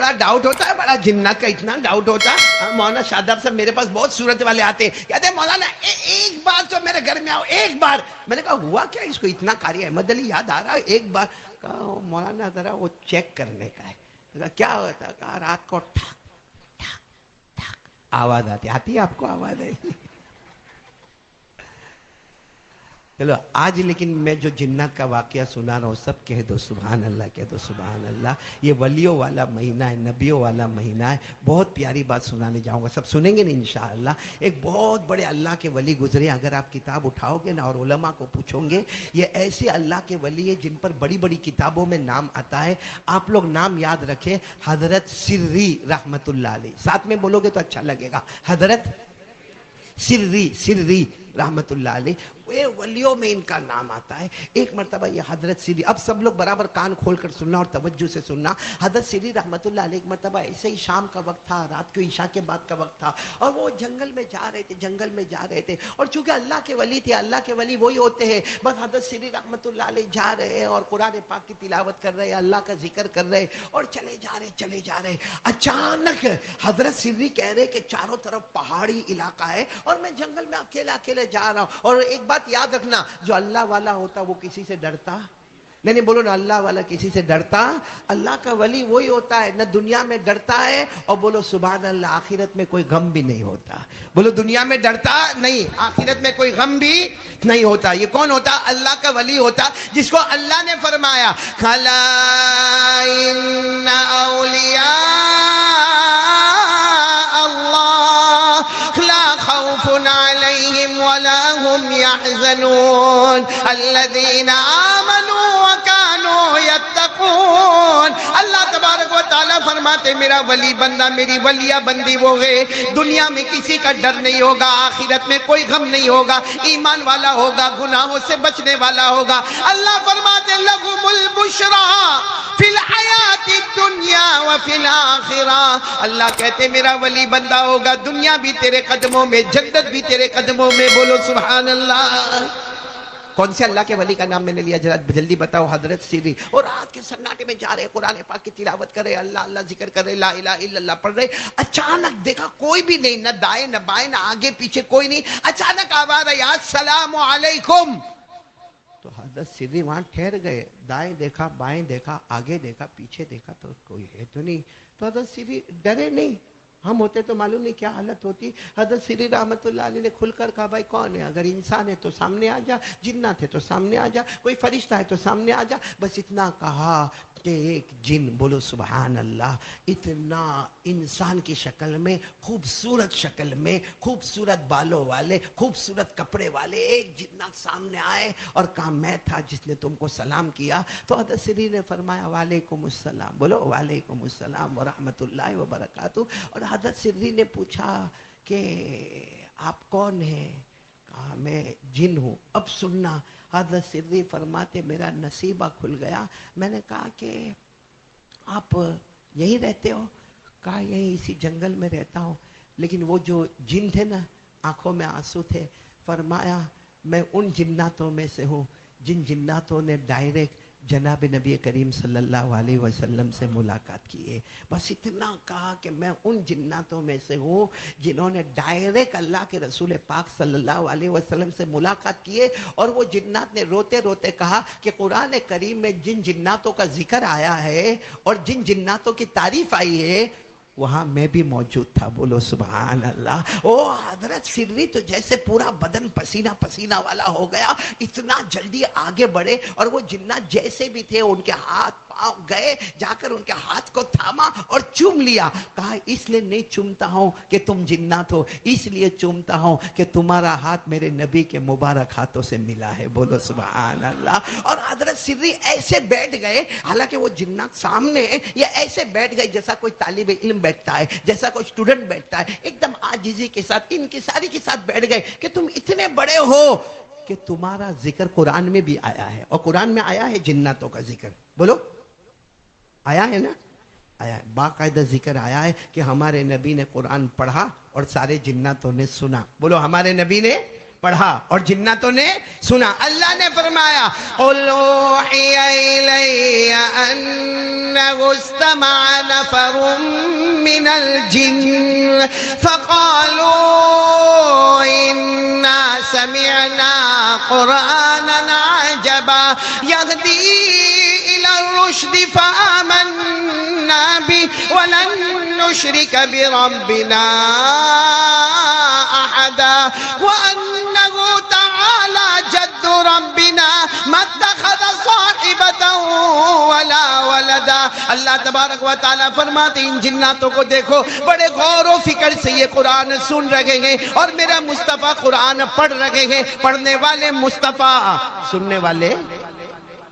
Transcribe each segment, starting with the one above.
بڑا ڈاؤٹ ہوتا ہے، بڑا جنات کا اتنا ڈاؤٹ ہوتا ہے۔ مولانا شاداب صاحب میرے پاس بہت صورت والے آتے ہیں، کہتے ہیں مولانا ایک بار تو میرے گھر میں آؤ، ایک بار۔ میں نے کہا ہوا کیا اس کو اتنا قاری احمد علی یاد آ رہا ہے ایک بار؟ کہا مولانا ذرا وہ چیک کرنے کا ہے۔ کہا کیا ہوتا؟ کہا رات کو ٹھک ٹھک ٹھک آواز آتی ہے آپ کو آواز ہے؟ چلو آج لیکن میں جو جنات کا واقعہ سنا رہا ہوں سب کہہ دو سبحان اللہ، کہہ دو سبحان اللہ۔ یہ ولیوں والا مہینہ ہے، نبیوں والا مہینہ ہے۔ بہت پیاری بات سنانے جاؤں گا، سب سنیں گے نا انشاءاللہ۔ ایک بہت بڑے اللہ کے ولی گزرے، اگر آپ کتاب اٹھاؤ گے نا اور علماء کو پوچھو گے، یہ ایسے اللہ کے ولی ہیں جن پر بڑی بڑی کتابوں میں نام آتا ہے۔ آپ لوگ نام یاد رکھیں، حضرت سری رحمت اللہ علیہ، ساتھ میں بولو گے تو اچھا لگے گا، حضرت سری رحمت اللہ علیہ، وہ ولیوں میں ان کا نام آتا ہے۔ ایک مرتبہ یہ حضرت سری، اب سب لوگ برابر کان کھول کر سننا اور توجہ سے سننا۔ حضرت سری رحمت اللہ علیہ ایک مرتبہ ایسے ہی شام کا وقت تھا، رات کو عشاء کے بعد کا وقت تھا، اور وہ جنگل میں جا رہے تھے، اور چونکہ اللہ کے ولی تھے، اللہ کے ولی وہی ہوتے ہیں، بس حضرت سری رحمت اللہ علیہ جا رہے ہیں اور قرآن پاک کی تلاوت کر رہے ہیں، اللہ کا ذکر کر رہے ہیں، اور چلے جا رہے۔ اچانک حضرت سری کہہ رہے کہ چاروں طرف پہاڑی علاقہ ہے اور میں جنگل میں اکیلے جا رہا ہوں۔ اور ایک بات یاد رکھنا، جو اللہ والا ہوتا وہ کسی سے ڈرتا نہیں، بولو نا اللہ والا کسی سے ڈرتا؟ اللہ کا ولی وہی ہوتا ہے، نہ دنیا میں ڈرتا ہے، اور بولو سبحان اللہ، آخرت میں کوئی غم بھی نہیں ہوتا۔ بولو دنیا میں ڈرتا نہیں، آخرت میں کوئی غم بھی نہیں ہوتا۔ یہ کون ہوتا؟ اللہ کا ولی ہوتا، جس کو اللہ نے فرمایا کھلا ان اولیاء اللہ لا خوف علیہم ولا هم يحزنون الذين آمنوا وكانوا يتقون۔ اللہ تبارک و تعالیٰ فرماتے میرا ولی بندہ، میری ولیہ بندی وہ ہے، دنیا میں کسی کا ڈر نہیں ہوگا، آخرت میں کوئی غم نہیں ہوگا، ایمان والا ہوگا، گناہوں سے بچنے والا ہوگا۔ اللہ فرماتے لہم البشریٰ فی الحیات الدنیا وفی الآخرہ۔ اللہ کہتے میرا ولی بندہ ہوگا، دنیا بھی تیرے قدموں میں، جنت بھی تیرے قدموں میں، بولو سبحان اللہ۔ کون سے اللہ کے ولی کا نام میں نے لیا؟ جلدی بتاؤ۔ حضرت سری۔ اور رات کے سناٹے میں جا رہے، قرآن پاک کی تلاوت کر رہے، اللہ اللہ ذکر کر رہے، لا الہ الا اللہ پڑھ رہے۔ اچانک دیکھا کوئی بھی نہیں، نہ دائیں نہ بائیں، نہ آگے پیچھے کوئی نہیں۔ اچانک آواز آئی السلام علیکم۔ تو حضرت سری وہاں ٹھہر گئے، دائیں دیکھا، بائیں دیکھا، آگے دیکھا، پیچھے دیکھا، تو کوئی ہے تو نہیں۔ تو حضرت سری ڈرے نہیں، ہم ہوتے تو معلوم نہیں کیا حالت ہوتی۔ حضرت سری رحمت اللہ علیہ نے کھل کر کہا بھائی کون ہے؟ اگر انسان ہے تو سامنے آ جا، جنات ہے تو سامنے آ جا، کوئی فرشتہ ہے تو سامنے آ جا۔ بس اتنا کہا کہ ایک جن، بولو سبحان اللہ، اتنا انسان کی شکل میں، خوبصورت شکل میں، خوبصورت بالوں والے، خوبصورت کپڑے والے ایک جنات سامنے آئے اور کہا میں تھا جس نے تم کو سلام کیا۔ تو حضرت سری نے فرمایا وعلیکم السلام، بولو وعلیکم السلام ورحمت اللہ وبرکاتہ۔ اور حضرت سری نے پوچھا کہ آپ کون ہیں؟ کہا میں جن ہوں۔ اب سننا، حضرت سری فرماتے میرا نصیبہ کھل گیا۔ میں نے کہا کہ آپ یہی رہتے ہو؟ کہا یہی اسی جنگل میں رہتا ہوں۔ لیکن وہ جو جن تھے نا، آنکھوں میں آنسو تھے، فرمایا میں ان جناتوں میں سے ہوں جن جناتوں نے ڈائریکٹ جناب نبی کریم صلی اللہ علیہ وسلم سے ملاقات کی ہے۔ بس اتنا کہا کہ میں ان جناتوں میں سے ہوں جنہوں نے ڈائریکٹ اللہ کے رسول پاک صلی اللہ علیہ وسلم سے ملاقات کی ہے۔ اور وہ جنات نے روتے روتے کہا کہ قرآن کریم میں جن جناتوں کا ذکر آیا ہے اور جن جناتوں کی تعریف آئی ہے وہاں میں بھی موجود تھا، بولو سبحان اللہ۔ او حضرت سری تو جیسے پورا بدن پسینہ پسینہ والا ہو گیا، اتنا جلدی آگے بڑھے، اور وہ جنات جیسے بھی تھے ان کے ہاتھ پاؤں گئے، جا کر ان کے ہاتھ کو تھاما اور چوم لیا۔ کہا اس لیے نہیں چومتا ہوں کہ تم جنات ہو، اس لیے چومتا ہوں کہ تمہارا ہاتھ میرے نبی کے مبارک ہاتھوں سے ملا ہے، بولو سبحان اللہ۔ اور حضرت سری ایسے بیٹھ گئے، حالانکہ وہ جنات سامنے ہیں، یہ ایسے بیٹھ گئے جیسا کوئی طالب علم بیٹھتا ہے، جیسا کوئی اسٹوڈنٹ بیٹھتا ہے، ایک دم عاجزی کے ساتھ انکساری کے ساتھ بیٹھ گئے کہ تم اتنے بڑے ہو کہ تمہارا ذکر قرآن میں بھی آیا ہے، اور قرآن میں آیا ہے جناتوں کا ذکر، بولو آیا ہے نا؟ آیا ہے، باقاعدہ ذکر آیا ہے کہ ہمارے نبی نے قرآن پڑھا اور سارے جناتوں نے سنا، بولو ہمارے نبی نے پڑھا اور جناتوں نے سنا۔ اللہ نے فرمایا قُلْ أُوحِيَ إِلَيَّ أَنَّ أنه استمع نفر من الجن فقالوا إنا سمعنا قرآنا عجبا يهدي إلى الرشد فآمنا به ولن نشرك بربنا أحدا وأنه تعالى جد ربنا ما اتخذ صاحبة ولا ولدا. اللہ تبارک و تعالیٰ فرماتے ہیں ان جناتوں کو دیکھو بڑے غور و فکر سے یہ قرآن سن رہے ہیں اور میرا مصطفیٰ قرآن پڑھ رہے ہیں. پڑھنے والے مصطفیٰ، سننے والے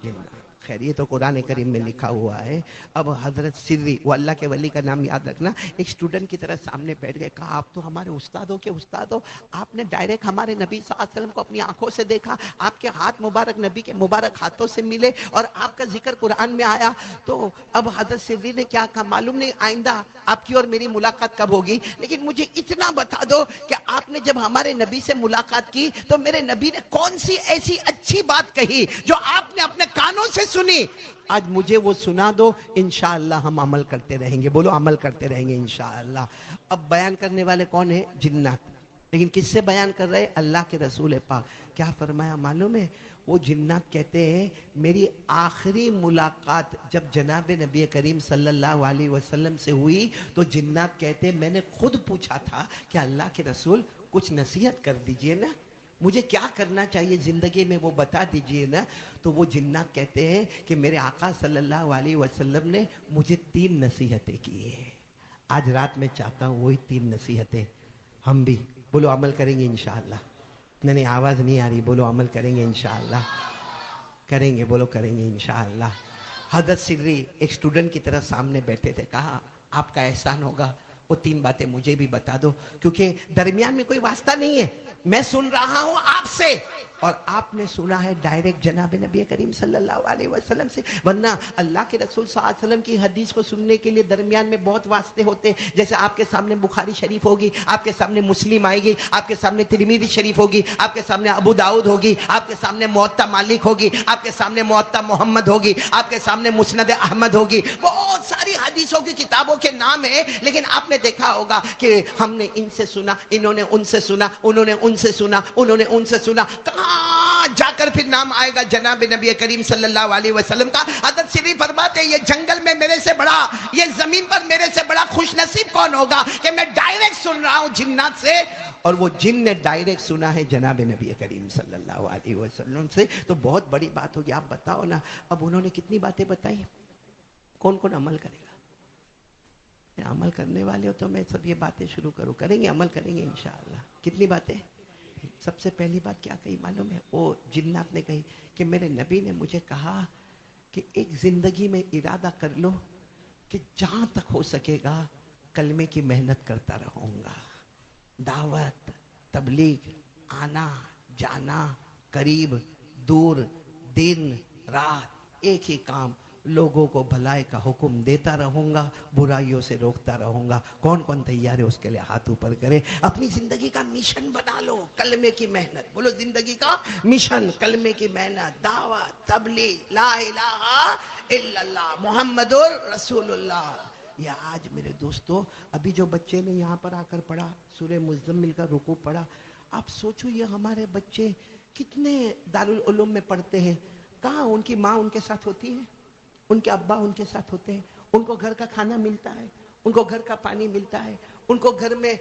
جنات. خیر یہ تو قرآن کریم میں لکھا ہوا ہے. اب حضرت سری، وہ اللہ کے ولی کا نام یاد رکھنا، ایک اسٹوڈنٹ کی طرح سامنے بیٹھ گئے. کہا آپ تو ہمارے استادوں کے استاد ہو، آپ نے ڈائریکٹ ہمارے نبی صلی اللہ علیہ وسلم کو اپنی آنکھوں سے دیکھا، آپ کے ہاتھ مبارک نبی کے مبارک ہاتھوں سے ملے اور آپ کا ذکر قرآن میں آیا. تو اب حضرت سری نے کیا کہا معلوم نہیں آئندہ آپ کی اور میری ملاقات کب ہوگی، لیکن مجھے اتنا بتا دو کہ آپ نے جب ہمارے نبی سے ملاقات کی تو میرے نبی نے کون سی ایسی اچھی بات کہی جو آپ نے اپنے کانوں سے سنی، آج مجھے وہ سنا دو، انشاءاللہ ہم عمل کرتے رہیں گے. بولو عمل کرتے رہیں گے انشاءاللہ. اب بیان کرنے والے کون ہیں؟ جنات. لیکن کس سے بیان کر رہے؟ اللہ کے رسول پاک. کیا فرمایا معلوم ہے؟ وہ جنات کہتے ہیں میری آخری ملاقات جب جناب نبی کریم صلی اللہ علیہ وسلم سے ہوئی تو جنات کہتے ہیں میں نے خود پوچھا تھا کہ اللہ کے رسول کچھ نصیحت کر دیجئے نا، مجھے کیا کرنا چاہیے زندگی میں وہ بتا دیجئے نا. تو وہ جنات کہتے ہیں کہ میرے آقا صلی اللہ علیہ وسلم نے مجھے 3 نصیحتیں کی ہیں. آج رات میں چاہتا ہوں وہی 3 نصیحتیں ہم بھی بولو عمل کریں گے انشاءاللہ. نہیں آواز نہیں آ رہی، بولو عمل کریں گے انشاءاللہ. کریں گے، بولو کریں گے انشاءاللہ. حضرت سری ایک اسٹوڈنٹ کی طرح سامنے بیٹھے تھے. کہا آپ کا احسان ہوگا وہ 3 باتیں مجھے بھی بتا دو، کیونکہ درمیان میں کوئی واسطہ نہیں ہے، میں سن رہا ہوں آپ سے اور آپ نے سنا ہے ڈائریکٹ جناب نبی کریم صلی اللہ علیہ وسلم سے. ورنہ اللہ کے رسول صلی اللہ علیہ وسلم کی حدیث کو سننے کے لیے درمیان میں بہت واسطے ہوتے ہیں. جیسے آپ کے سامنے بخاری شریف ہوگی، آپ کے سامنے مسلم آئے گی، آپ کے سامنے ترمذی شریف ہوگی، آپ کے سامنے ابو داؤد ہوگی، آپ کے سامنے موطا مالک ہوگی، آپ کے سامنے موطا محمد ہوگی، آپ کے سامنے مسند احمد ہوگی. بہت ساری حدیثوں کی کتابوں کے نام ہیں. لیکن آپ نے دیکھا ہوگا کہ ہم نے ان سے سنا، انہوں نے ان سے سنا، انہوں نے ان سے سنا، انہوں نے ان سے سنا. کہاں جا کر پھر نام آئے گا جناب نبی کریم صلی اللہ علیہ وسلم کا. حضرت سری فرماتے ہیں یہ جنگل میں میرے سے بڑا، یہ زمین پر میرے سے بڑا خوش نصیب کون ہوگا کہ میں ڈائریکٹ سن رہا ہوں جنات سے، اور وہ جن نے ڈائریکٹ سنا ہے جناب نبی کریم صلی اللہ علیہ وسلم سے. تو بہت بڑی بات ہوگی. آپ بتاؤ نا اب انہوں نے کتنی باتیں بتائی، کون کون عمل کرے گا؟ عمل کرنے والے ہو تو میں سب یہ باتیں شروع کروں. کریں گے، عمل کریں گے انشاءاللہ. کتنی باتیں؟ سب سے پہلی بات کیا کہی معلوم ہے؟ وہ جنات نے کہی کہ میرے نبی نے مجھے کہا کہ ایک زندگی میں ارادہ کر لو کہ جہاں تک ہو سکے گا کلمے کی محنت کرتا رہوں گا. دعوت، تبلیغ، آنا جانا، قریب دور، دن رات، ایک ہی کام، لوگوں کو بھلائی کا حکم دیتا رہوں گا، برائیوں سے روکتا رہوں گا. کون کون تیار ہے اس کے لیے ہاتھ اوپر کرے. اپنی زندگی کا مشن بنا لو کلمے کی محنت. بولو زندگی کا مشن کلمے کی محنت، دعوت، تبلیغ، لا الہ الا اللہ محمد رسول اللہ. یا آج میرے دوستو ابھی جو بچے نے یہاں پر آ کر پڑھا سورہ مزمل کا رکوع پڑھا، آپ سوچو یہ ہمارے بچے کتنے دارالعلوم میں پڑھتے ہیں. کہاں ان کی ماں ان کے ساتھ ہوتی ہے، ان کے ابا ان کے ساتھ ہوتے ہیں، ان کو گھر کا کھانا ملتا ہے، ان کو گھر کا پانی ملتا ہے، ان کو گھر میں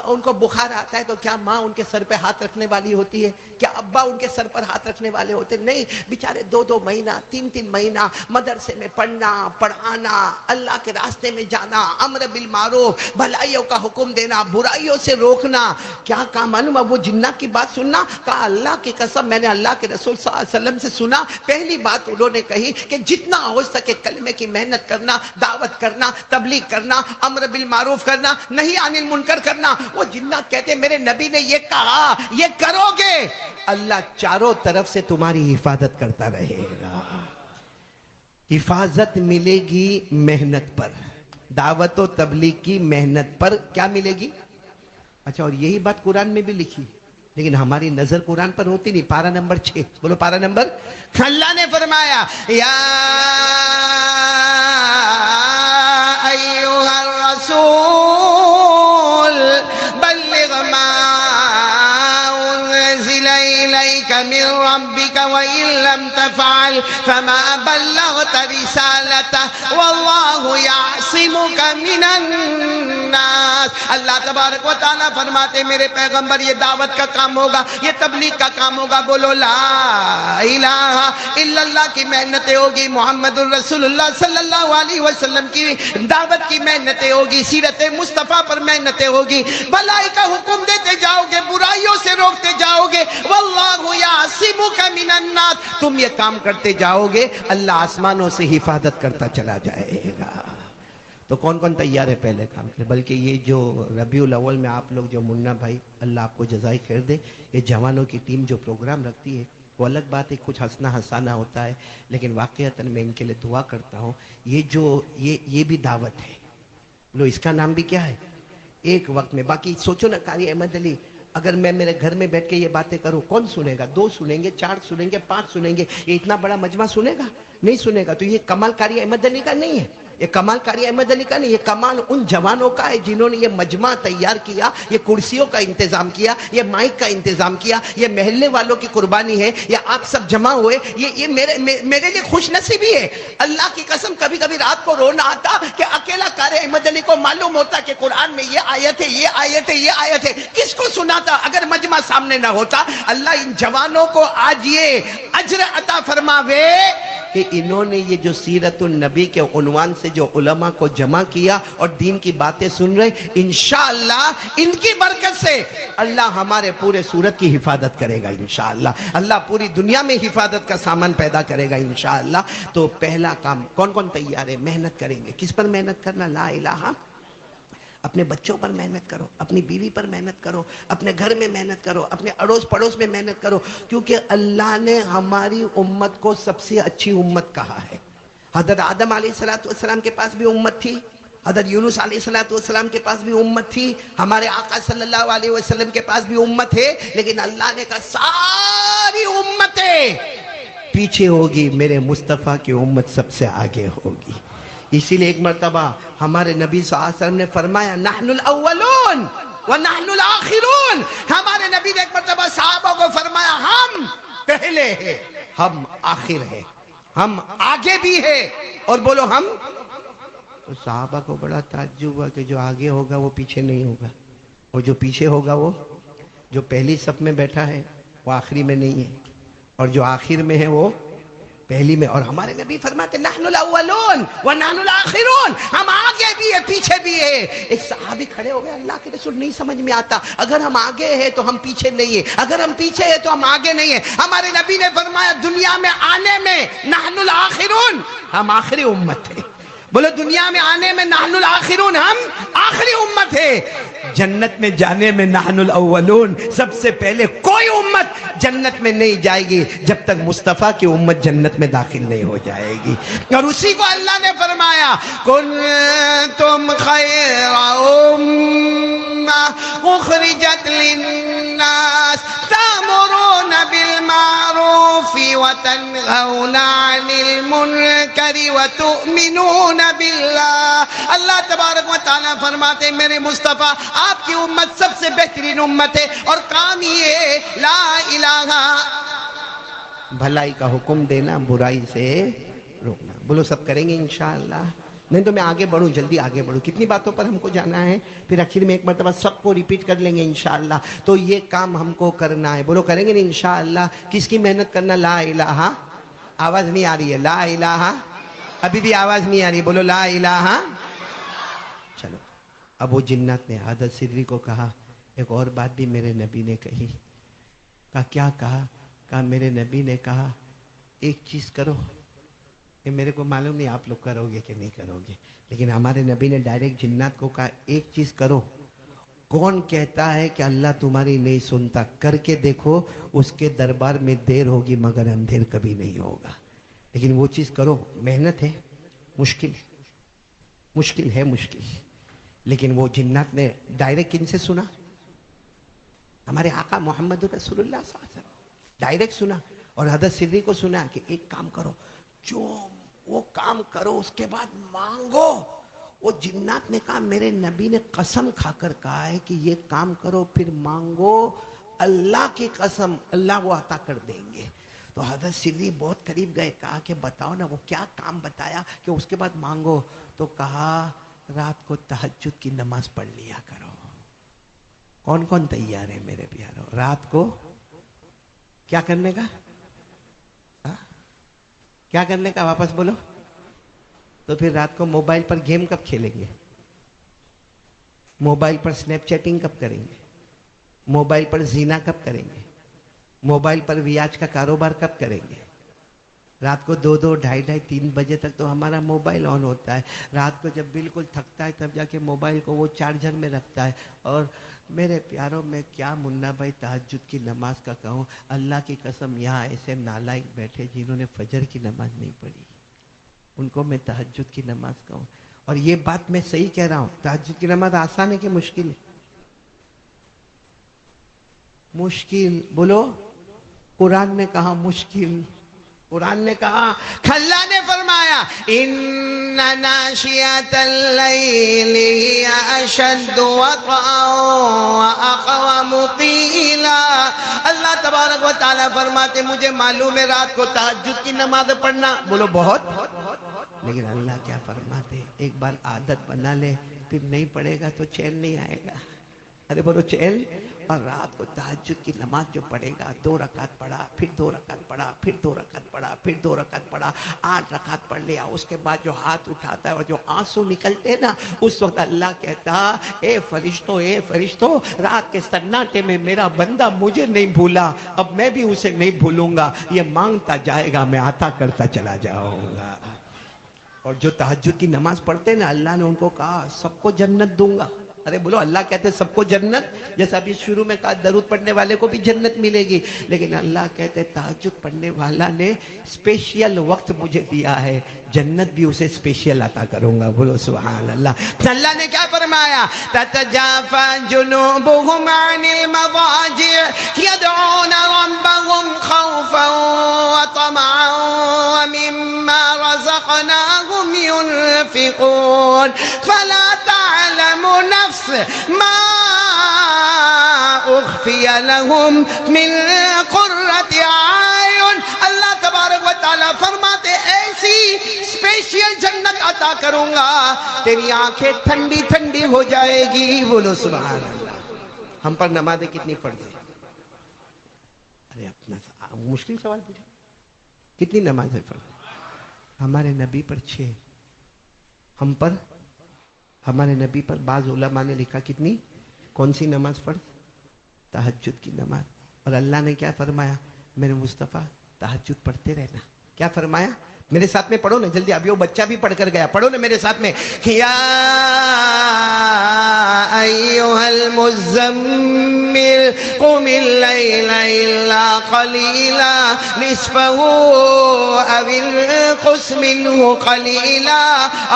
ان کو بخار آتا ہے تو کیا ماں ان کے سر پہ ہاتھ رکھنے والی ہوتی ہے؟ کیا ابا ان کے سر پر ہاتھ رکھنے والے ہوتے؟ نہیں. بیچارے 2 مہینہ 3 مہینہ مدرسے میں پڑھنا، پڑھانا، اللہ کے راستے میں جانا، امر بالمعروف، بھلائیوں کا حکم دینا، برائیوں سے روکنا. کیا کام معلوم ہے؟ وہ جنات کی بات سننا. کہا اللہ کی قسم میں نے اللہ کے رسول صلی اللہ علیہ وسلم سے سنا. پہلی بات انہوں نے کہی کہ جتنا ہو سکے کلمے کی محنت کرنا، دعوت کرنا، تبلیغ کرنا، امر بالمعروف کرنا، نہیں عن المنکر کرنا. وہ جنات کہتے ہیں میرے نبی نے یہ کہا، یہ کرو گے اللہ چاروں طرف سے تمہاری حفاظت کرتا رہے گا. حفاظت ملے گی محنت پر، دعوت و تبلیغ کی محنت پر کیا ملے گی؟ اچھا اور یہی بات قرآن میں بھی لکھی لیکن ہماری نظر قرآن پر ہوتی نہیں. پارہ نمبر 6, بولو پارہ نمبر. اللہ نے فرمایا یا ایھا الرسول بلغ ما انزل الیک من ربک وان لم تفعل فما بلغت رسالته واللہ یعصمک من الناس. اللہ تبارک و تعالیٰ فرماتے میرے پیغمبر یہ دعوت کا کام ہوگا, یہ تبلیغ کا کام ہوگا. بولو لا الہ الا اللہ کی محنتیں ہوگی, محمد الرسول اللہ صلی اللہ علیہ وسلم کی دعوت کی محنتیں ہوگی, سیرت مصطفیٰ پر محنتیں ہوگی, بھلائی کا حکم دیتے جاؤ گے, برائیوں سے روکتے جاؤ گے. واللہ یعصمک من الناس, تم یہ کام کرتے جاؤ گے اللہ آسمانوں سے حفاظت کرتا چلا جائے گا. تو کون کون تیار ہے پہلے کام کرے؟ بلکہ یہ جو ربیع الاول میں آپ لوگ جو منا بھائی اللہ آپ کو جزائے خیر دے, یہ جوانوں کی ٹیم جو پروگرام رکھتی ہے وہ الگ بات ہے, کچھ ہنسنا ہنسانا ہوتا ہے, لیکن واقعتاً میں ان کے لیے دعا کرتا ہوں. یہ بھی دعوت ہے. لو اس کا نام بھی کیا ہے؟ ایک وقت میں. باقی سوچو نا قاری احمد علی, اگر میں میرے گھر میں بیٹھ کے یہ باتیں کروں کون سنے گا؟ 2 سنیں گے, 4 سنیں گے, 5 سنیں گے. یہ اتنا بڑا مجمع سنے گا؟ نہیں سنے گا. تو یہ کمال قاری احمد علی کا نہیں ہے, یہ کمال قاری احمد علی کا نہیں, یہ کمال ان جوانوں کا ہے جنہوں نے یہ مجمع تیار کیا, یہ کرسیوں کا انتظام کیا, یہ مائک کا انتظام کیا, یہ محلے والوں کی قربانی ہے, یہ آپ سب جمع ہوئے. یہ میرے لیے خوش نصیبی ہے. اللہ کی قسم کبھی کبھی رات کو رونا آتا کہ اکیلا قاری احمد علی کو معلوم ہوتا کہ قرآن میں یہ آیت ہے, یہ آیت ہے, یہ آیت ہے. کس کو سناتا اگر مجمع سامنے نہ ہوتا؟ اللہ ان جوانوں کو آج یہ اجر عطا فرماوے کہ انہوں نے یہ جو سیرت النبی کے عنوان سے جو علماء کو جمع کیا اور دین کی باتیں سن رہے, انشاءاللہ ان کی برکت سے اللہ ہمارے پورے سورت کی حفاظت کرے گا انشاءاللہ. اللہ پوری دنیا میں حفاظت کا سامان پیدا کرے گا انشاءاللہ. تو پہلا کام کون کون تیار ہے؟ محنت کریں گے. کس پر محنت کرنا؟ لا الہ. اپنے بچوں پر محنت کرو, اپنی بیوی پر محنت کرو, اپنے گھر میں محنت کرو, اپنے اڑوس پڑوس میں محنت کرو, کیونکہ اللہ نے ہماری امت کو سب سے اچھی امت کہا ہے. حضرت آدم علیہ السلام کے پاس بھی امت تھی, حضرت یونس علیہ السلام کے پاس بھی امت تھی, ہمارے آقا صلی اللہ علیہ وسلم کے پاس بھی امت ہے, لیکن اللہ نے کہا ساری امتیں پیچھے ہوگی, میرے مصطفیٰ کی امت سب سے آگے ہوگی. اسی لیے ایک مرتبہ ہمارے نبی صلی اللہ علیہ وسلم نے فرمایا نحن الاولون ونحن الاخرون. ہمارے نبی نے ایک مرتبہ صحابہ کو فرمایا ہم پہلے ہیں, ہم آخر ہیں, ہم آگے بھی ہیں. اور بولو ہم. تو صحابہ کو بڑا تعجب ہوا کہ جو آگے ہوگا وہ پیچھے نہیں ہوگا, اور جو پیچھے ہوگا وہ جو پہلی صف میں بیٹھا ہے وہ آخری میں نہیں ہے, اور جو آخر میں ہے وہ پہلی میں. اور ہمارے نبی فرماتے نحن الاولون ونحن الاخرون, ہم آگے بھی ہے پیچھے بھی ہے. ایک صحابی کھڑے ہو گئے, اللہ کے رسول نہیں سمجھ میں آتا, اگر ہم آگے ہیں تو ہم پیچھے نہیں ہیں, اگر ہم پیچھے ہیں تو ہم آگے نہیں ہیں. ہمارے نبی نے فرمایا دنیا میں آنے میں نحن الاخرون, ہم آخری امت ہیں. بولو دنیا میں آنے میں نحن الاخرون, ہم آخری امت ہے. جنت میں جانے میں نحن الاولون, سب سے پہلے کوئی امت جنت میں نہیں جائے گی جب تک مصطفیٰ کی امت جنت میں داخل نہیں ہو جائے گی. اور اسی کو اللہ نے فرمایا کنتم خیر امہ اخرجت للناس تأمرون بالمعروف وتنہون عن المنکر وتؤمنون باللہ. اللہ تبارک و تعالیٰ فرماتے میرے مصطفیٰ آپ کی امت سب سے بہترین امت ہے, اور کام یہ لا الہ, بھلائی کا حکم دینا, برائی سے روکنا. بولو سب کریں گے انشاءاللہ. نہیں تو میں آگے بڑھوں, جلدی آگے بڑھوں, کتنی باتوں پر ہم کو جانا ہے, پھر آخر میں ایک مرتبہ سب کو ریپیٹ کر لیں گے انشاءاللہ. تو یہ کام ہم کو کرنا ہے. بولو کریں گے نا انشاءاللہ. کس کی محنت کرنا؟ لا الہ. آواز نہیں آ رہی ہے, لا الہ. ابھی بھی آواز نہیں آ رہی, بولو لا الہ. چلو اب وہ جنات نے حضرت سری کو کہا ایک اور بات بھی میرے نبی نے کہی. کہا کیا کہا؟ کہا میرے نبی نے کہا ایک چیز کرو, یہ میرے کو معلوم نہیں آپ لوگ کرو گے کہ نہیں کرو گے, لیکن ہمارے نبی نے ڈائریکٹ جنات کو کہا ایک چیز کرو. کون کہتا ہے کہ اللہ تمہاری نہیں سنتا؟ کر کے دیکھو, اس کے دربار میں دیر ہوگی مگر اندھیر کبھی نہیں ہوگا. لیکن وہ چیز کرو, محنت ہے, مشکل ہے, مشکل. لیکن وہ جنات نے ڈائریکٹ کن سے سنا؟ ہمارے آقا محمد رسول اللہ صلی اللہ علیہ وسلم ڈائریکٹ سنا، اور حضرت سری کو سنا کہ ایک کام کرو، جو وہ کام کرو اس کے بعد مانگو. وہ جنات نے کہا میرے نبی نے قسم کھا کر کہا ہے کہ یہ کام کرو پھر مانگو، اللہ کی قسم اللہ وہ عطا کر دیں گے. تو حضرت سری بہت قریب گئے، کہا کہ بتاؤ نا وہ کیا کام بتایا کہ اس کے بعد مانگو. تو کہا رات کو تہجد کی نماز پڑھ لیا کرو. کون کون تیار ہے میرے پیارو رات کو کیا کرنے کا؟ کیا کرنے کا؟ واپس بولو. تو پھر رات کو موبائل پر گیم کب کھیلیں گے؟ موبائل پر سنیپ چیٹنگ کب کریں گے؟ موبائل پر زینا کب کریں گے؟ موبائل پر ریاض کا کاروبار کب کریں گے؟ رات کو 2 2 ڈھائی 3 بجے تک تو ہمارا موبائل آن ہوتا ہے. رات کو جب بالکل تھکتا ہے تب جا کے موبائل کو وہ چارجر میں رکھتا ہے. اور میرے پیاروں میں کیا منا بھائی تہجد کی نماز کا کہوں، اللہ کی قسم یہاں ایسے نالائق بیٹھے جنہوں نے فجر کی نماز نہیں پڑھی، ان کو میں تہجد کی نماز کہوں. اور یہ بات میں صحیح کہہ رہا ہوں، تہجد کی نماز آسان ہے کہ مشکل ہے؟ مشکل. بولو. قرآن نے کہا مشکل. قرآن نے کہا، اللہ نے فرمایا ان ناشئۃ اللیل ہی اشد وطئا واقوم قیلا. اللہ تبارک و تعالیٰ فرماتے مجھے معلوم ہے رات کو تہجد کی نماز پڑھنا بولو بہت، لیکن اللہ کیا فرماتے ایک بار عادت بنا لے پھر نہیں پڑھے گا تو چین نہیں آئے گا. ارے بولو چین. اور رات کو تہجد کی نماز جو پڑھے گا 2 رکعت پڑھا پھر 2 رکعت پڑھا پھر 2 رکعت پڑھا پھر 2 رکعت پڑھا 8 رکعت پڑھ لیا. اس کے بعد جو ہاتھ اٹھاتا ہے اور جو آنسو نکلتے ہیں نا اس وقت اللہ کہتا اے فرشتوں رات کے سناٹے میں میرا بندہ مجھے نہیں بھولا، اب میں بھی اسے نہیں بھولوں گا. یہ مانگتا جائے گا میں عطا کرتا چلا جاؤں گا. اور جو تہجد کی نماز پڑھتے ہیں نا اللہ نے ان کو کہا سب کو جنت دوں گا. ارے بولو اللہ کہتے سب کو جنت، جیسا ابھی شروع میں کہا درود پڑھنے والے کو بھی جنت ملے گی، لیکن اللہ کہتے تہجد پڑھنے والا نے اسپیشل وقت مجھے دیا ہے، جنت بھی اسے اسپیشل عطا کروں گا. بولو سبحان اللہ. اللہ نے کیا فرمایا؟ تتجافى جنوبهم عن المضاجع يدعون ربهم خوفا وطمعا ومما رزقناهم ينفقون فلا تعلم نفس ما اخفی لهم من قرۃ اعین. اللہ تبارک و تعالیٰ فرماتے ایسی اسپیشل جنت عطا کروں گا تیری آنکھیں ٹھنڈی ٹھنڈی ہو جائے گی. بولو سبحان اللہ. ہم پر نمازیں کتنی فرض ہیں؟ ارے اپنا مشکل سوال پوچھا. کتنی نمازیں فرض؟ ہمارے نبی پر 6، ہم پر ہمارے نبی پر بعض علماء نے لکھا کتنی؟ کون سی نماز فرض؟ تہجد کی نماز. اور اللہ نے کیا فرمایا؟ میرے مصطفیٰ تہجد پڑھتے رہنا. کیا فرمایا؟ میرے ساتھ میں پڑھو نا جلدی، ابھی وہ بچہ بھی پڑھ کر گیا، پڑھو نا میرے ساتھ میں. یا ایھا المزمل قم اللیل الا قلیلا نصفہ او انقص منہ قلیلا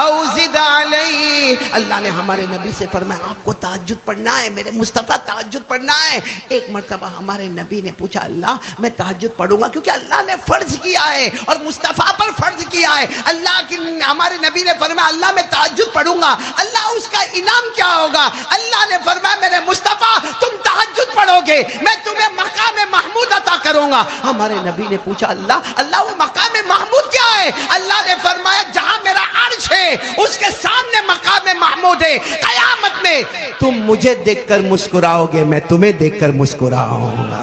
او زد علیہ. اللہ نے ہمارے نبی سے فرمایا آپ کو تہجد پڑھنا ہے، میرے مصطفیٰ تہجد پڑھنا ہے. ایک مرتبہ ہمارے نبی نے پوچھا اللہ میں تہجد پڑھوں گا کیونکہ اللہ نے فرض کیا ہے اور مصطفیٰ پر فرض کیا ہے. اللہ کی ہمارے نبی نے فرمایا اللہ میں تہجد پڑھوں گا، اللہ اس کا انعام کیا ہوگا؟ اللہ نے فرمایا میرے مصطفیٰ تم تہجد پڑھو گے میں تمہیں مقام محمود عطا کروں گا. ہمارے نبی نے پوچھا اللہ وہ مقام محمود کیا ہے؟ اللہ نے فرمایا جہاں میرا عرش ہے اس کے سامنے مقام محمود ہے. قیامت میں تم مجھے دیکھ کر مسکراؤ گے میں تمہیں دیکھ کر مسکراؤں گا.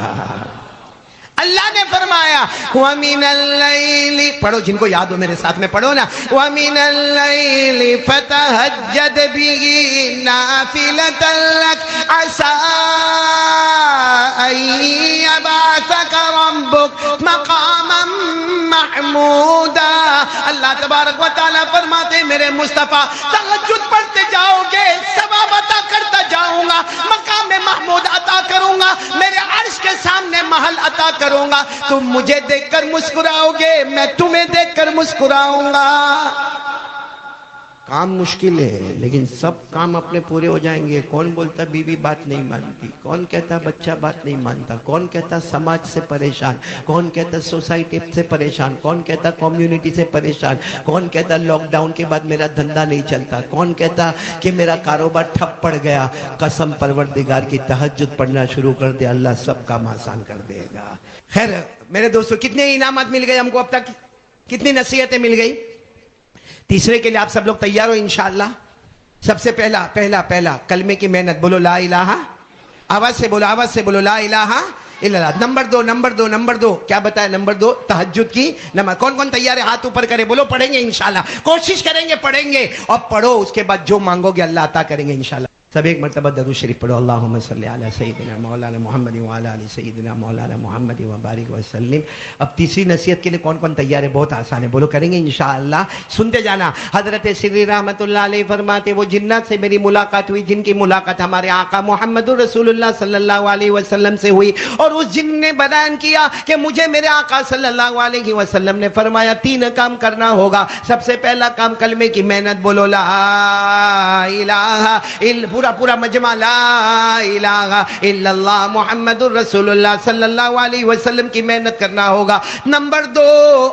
اللہ نے فرمایا وَمِنَ اللَّيْلِ، پڑھو جن کو یاد ہو میرے ساتھ میں پڑھو نا، وَمِنَ اللَّيْلِ فَتَهَجَّدْ بِهِ نَافِلَةً لَكَ عَسَىٰ أَن يَبْعَثَكَ رَبُّكَ مَقَامًا مَحْمُودًا. اللہ تبارک و تعالیٰ فرماتے میرے مصطفیٰ تہجد پڑھتے جاؤ گے ثواب عطا کرتا جاؤں گا، مقام محمود عطا کروں گا، میرے عرش کے سامنے محل عطا کروں گا. تم مجھے دیکھ کر مسکراؤ گے میں تمہیں دیکھ کر مسکراؤں گا. کام مشکل ہے لیکن سب کام اپنے پورے ہو جائیں گے. کون بولتا بیوی بات نہیں مانتی, کون کہتا بچہ بات نہیں مانتا, کون کہتا سماج سے پریشان, کون کہتا سوسائٹی سے پریشان, کون کہتا کمیونٹی سے پریشان, کون کہتا لاک ڈاؤن کے بعد میرا دھندا نہیں چلتا, کون کہتا کہ میرا کاروبار ٹھپ پڑ گیا. قسم پروردگار کی تہجد پڑھنا شروع کر دے, اللہ سب کام آسان کر دے گا. خیر میرے دوستو, کتنے انعامات مل گئے ہم کو اب تک, کتنی نصیحتیں مل گئی. تیسرے کے لیے آپ سب لوگ تیار ہو انشاءاللہ. سب سے پہلا کلمے کی محنت. بولو لا الہ, آواز سے بولو لا الہ الا اللہ. نمبر دو کیا بتایا؟ نمبر 2 تہجد کی نماز. کون تیار ہے؟ ہاتھ اوپر کرے. بولو پڑھیں گے انشاءاللہ, کوشش کریں گے, پڑھیں گے. اور پڑھو, اس کے بعد جو مانگو گے اللہ عطا کریں گے انشاءاللہ. سب ایک مرتبہ درود شریف پڑھو. اللہم صلی علی سیدنا مولانا محمد وعلی آل سیدنا مولانا محمد وبارک وسلم. اب تیسری نصیحت کے لیے کون تیار ہے؟ بہت آسان ہے. بولو کریں گے انشاءاللہ. سنتے جانا. حضرت سری رحمت اللہ علیہ فرماتے وہ جنات سے میری ملاقات ہوئی جن کی ملاقات ہمارے آقا محمد رسول اللہ صلی اللہ علیہ وسلم سے ہوئی, اور اس جن نے بیان کیا کہ مجھے میرے آقا صلی اللہ علیہ وسلم نے فرمایا 3 کام کرنا ہوگا. سب سے پہلا کام کلمے کی محنت. بولو لا الہ الا, پورا مجمع, لا الہ الا اللہ محمد الرسول اللہ صلی اللہ علیہ وسلم کی محنت کرنا ہوگا. نمبر 2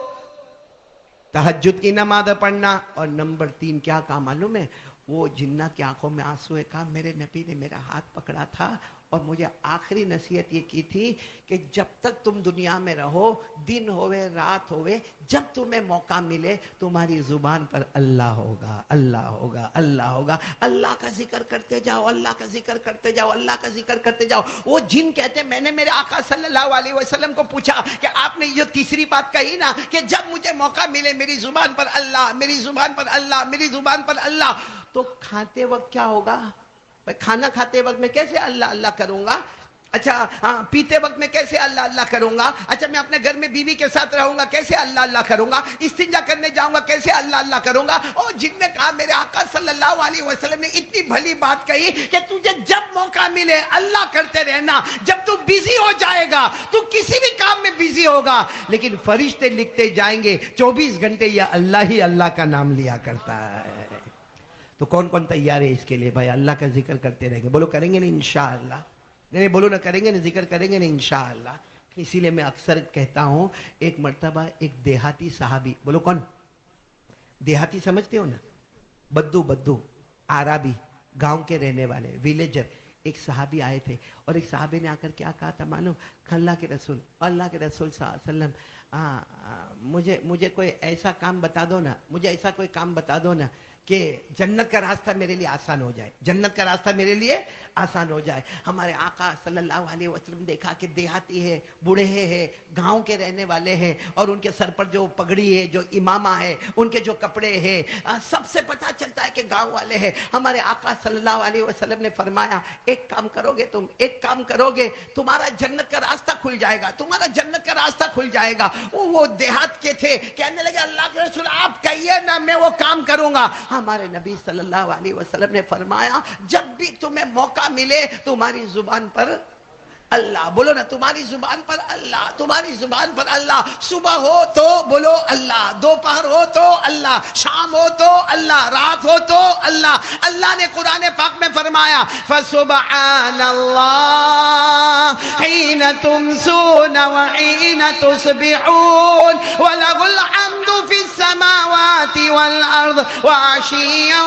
تہجد کی نماز پڑھنا. اور نمبر 3 کیا کام معلوم ہے؟ وہ جنات کی آنکھوں میں آنسو ہے. کہا میرے نبی نے میرا ہاتھ پکڑا تھا اور مجھے آخری نصیحت یہ کی تھی کہ جب تک تم دنیا میں رہو, دن ہوئے رات ہوئے, جب تمہیں موقع ملے تمہاری زبان پر اللہ ہوگا, اللہ ہوگا, اللہ ہوگا. اللہ کا ذکر کرتے جاؤ, اللہ کا ذکر کرتے جاؤ, اللہ کا ذکر کرتے جاؤ. وہ جن کہتے میں نے میرے آقا صلی اللہ علیہ وسلم کو پوچھا کہ آپ نے یہ تیسری بات کہی نا کہ جب مجھے موقع ملے میری زبان پر اللہ, میری زبان پر اللہ, میری زبان پر اللہ, تو کھاتے وقت کیا ہوگا؟ کھانا کھاتے وقت میں کیسے اللہ اللہ کروں گا؟ اچھا پیتے وقت میں کیسے اللہ اللہ کروں گا؟ اچھا میں اپنے گھر میں بیوی کے ساتھ رہوں گا کیسے اللہ اللہ کروں گا؟ استنجا کرنے جاؤں گا کیسے اللہ اللہ کروں گا؟ اور جن نے کہا میرے آقا صلی اللہ علیہ وسلم نے اتنی بھلی بات کہی کہ تجھے جب موقع ملے اللہ کرتے رہنا. جب تو بزی ہو جائے گا تو کسی بھی کام میں بزی ہوگا, لیکن فرشتے لکھتے جائیں گے 24 گھنٹے یہ اللہ ہی اللہ کا نام لیا کرتا ہے. تو کون تیار ہے اس کے لیے؟ بھائی اللہ کا ذکر کرتے رہیں گے. بولو کریں گے نا انشاءاللہ. نہیں بولو نہ کریں گے نا, ذکر کریں گے نا انشاءاللہ. اسی لیے میں اکثر کہتا ہوں, ایک مرتبہ ایک دیہاتی صحابی, بولو کون دیہاتی سمجھتے ہو نا, بدو عربی گاؤں کے رہنے والے ویلیجر, ایک صحابی آئے تھے اور ایک صحابی نے آ کر کیا کہا تھا معلوم؟ اللہ کے رسول صلی اللہ علیہ وسلم مجھے کوئی ایسا کام بتا دو نا, مجھے ایسا کوئی کام بتا دو نا کہ جنت کا راستہ میرے لیے آسان ہو جائے, جنت کا راستہ میرے لیے آسان ہو جائے. ہمارے آقا صلی اللہ علیہ وسلم دیکھا کہ دیہاتی ہے, بوڑھے ہیں, گاؤں کے رہنے والے ہیں, اور ان کے سر پر جو پگڑی ہے, جو امامہ ہے, ان کے جو کپڑے ہیں, سب سے پتہ چلتا ہے کہ گاؤں والے ہیں. ہمارے آقا صلی اللہ علیہ وسلم نے فرمایا ایک کام کرو گے تم, ایک کام کرو گے تمہارا جنت کا راستہ کھل جائے گا, تمہارا جنت کا راستہ کھل جائے گا. وہ دیہات کے تھے, کہنے لگے اللہ کے رسول آپ کہیے نا میں وہ کام کروں گا. ہمارے نبی صلی اللہ علیہ وسلم نے فرمایا جب بھی تمہیں موقع ملے تمہاری زبان پر اللہ, بولو نا تمہاری زبان پر اللہ, تمہاری زبان پر اللہ. صبح ہو تو بولو اللہ, دوپہر ہو تو اللہ, شام ہو تو اللہ, رات ہو تو اللہ. اللہ نے قرآن پاک میں فرمایا فسبحان اللہ حین تمسون وحین تصبحون وَلَهُ الْحَمْدُ فِي السَّمَاوَاتِ وَالْأَرْضِ وَعَشِيًّا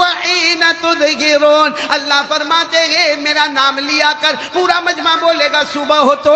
وَحِينَ تُظْهِرُونَ. اللہ فرماتے ہیں میرا نام لیا کر پورا مجمع بولے گا, صبح ہو تو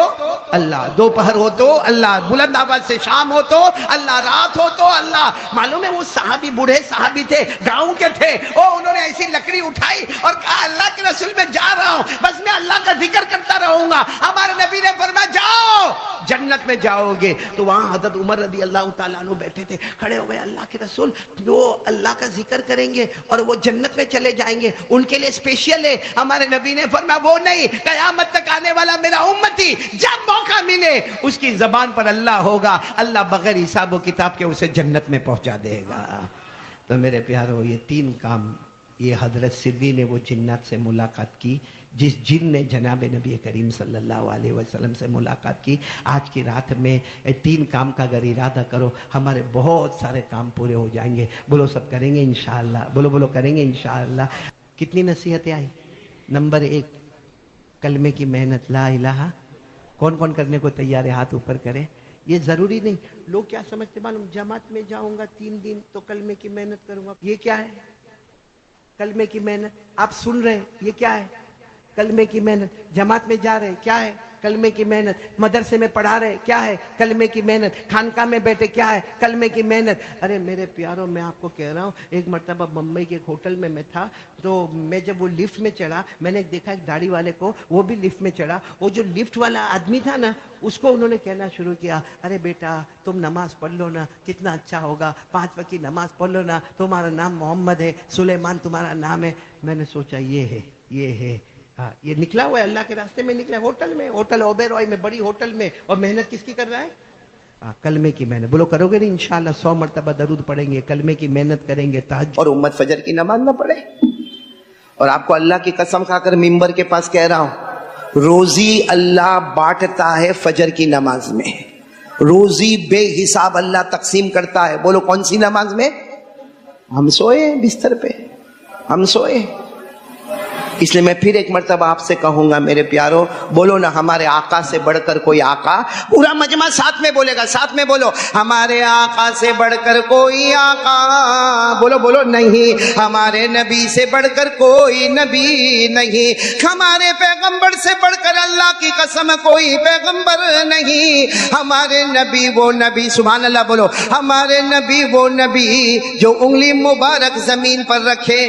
اللہ, دوپہر ہو تو اللہ, بلند آواز سے شام ہو تو اللہ, رات ہو تو اللہ. معلوم ہے وہ صحابی بوڑھے صحابی تھے, گاؤں کے تھے, اور انہوں نے ایسی لکڑی اٹھائی اور کہا اللہ کے رسول میں جا رہا ہوں, بس میں اللہ کا ذکر کرتا رہوں گا. ہمارے نبی نے فرمایا جاؤ جنت میں جاؤ گے. تو وہاں حضرت عمر رضی اللہ تعالیٰ عنہ بیٹھے تھے, کھڑے ہو گئے, اللہ کے رسول وہ اللہ کا ذکر کریں گے اور وہ جنت میں چلے جائیں گے, ان کے لیے اسپیشل ہے. ہمارے نبی نے فرمایا وہ نہیں, قیامت تک آنے والا میرا امتی جب موقع ملے اس کی زبان پر اللہ ہوگا, اللہ بغیر حساب و کتاب کے اسے جنت میں پہنچا دے گا. تو میرے پیارو یہ 3 کام یہ حضرت سری نے وہ جنات سے ملاقات کی جس جن نے جناب نبی کریم صلی اللہ علیہ وسلم سے ملاقات کی. آج کی رات میں 3 کام کا اگر ارادہ کرو ہمارے بہت سارے کام پورے ہو جائیں گے. بولو سب کریں گے انشاءاللہ, بولو بولو کریں گے انشاءاللہ. کتنی نصیحتیں آئی؟ نمبر 1 کلمے کی محنت. لا الہ, کون کون کرنے کو تیار ہے ہاتھ اوپر کرے. یہ ضروری نہیں, لوگ کیا سمجھتے معلوم, جماعت میں جاؤں گا 3 دن تو کلمے کی محنت کروں گا. یہ کیا ہے کلمے کی محنت؟ آپ سن رہے ہیں یہ کیا ہے کلمے کی محنت؟ جماعت میں جا رہے ہیں کیا ہے کلمے کی محنت؟ مدرسے میں پڑھا رہے کیا ہے کلمے کی محنت؟ خانقاہ میں بیٹھے کیا ہے کلمے کی محنت؟ ارے میرے پیاروں, میں آپ کو کہہ رہا ہوں, ایک مرتبہ بمبئی کے ایک ہوٹل میں تھا, تو میں جب وہ لفٹ میں چڑھا, میں نے دیکھا ایک داڑھی والے کو, وہ بھی لفٹ میں چڑھا. وہ جو لفٹ والا آدمی تھا نا, اس کو انہوں نے کہنا شروع کیا, ارے بیٹا تم نماز پڑھ لو نا, کتنا اچھا ہوگا, 5 وقت کی نماز پڑھ لو نا, تمہارا نام محمد ہے, سلیمان تمہارا نام ہے. میں نے سوچا یہ ہے ہاں, یہ نکلا ہوا ہے اللہ کے راستے میں نکلا ہے, ہوٹل میں, ہوٹل اوبیرائے میں, بڑی ہوٹل میں, اور محنت کس کی کر رہا ہے؟ کلمے کی محنت. بولو کرو گے نہیں انشاءاللہ 100 مرتبہ درود پڑھیں گے, کلمے کی محنت کریں گے, تہجد اور امت فجر کی نماز نہ پڑھے. اور آپ کو اللہ کی قسم کھا کر ممبر کے پاس کہہ رہا ہوں, روزی اللہ بانٹتا ہے فجر کی نماز میں, روزی بے حساب اللہ تقسیم کرتا ہے. بولو کون سی نماز میں؟ ہم سوئے بستر پہ, ہم سوئے. اس لیے میں پھر ایک مرتبہ آپ سے کہوں گا میرے پیارو, بولو نا ہمارے آقا سے بڑھ کر کوئی آقا. پورا مجمع ساتھ میں بولے گا, ساتھ میں بولو, ہمارے آقا سے بڑھ کر کوئی آقا. بولو بولو نہیں, ہمارے نبی سے بڑھ کر کوئی نبی نہیں, ہمارے پیغمبر سے بڑھ کر اللہ کی قسم کوئی پیغمبر نہیں. ہمارے نبی وہ نبی, سبحان اللہ بولو, ہمارے نبی وہ نبی جو انگلی مبارک زمین پر رکھے.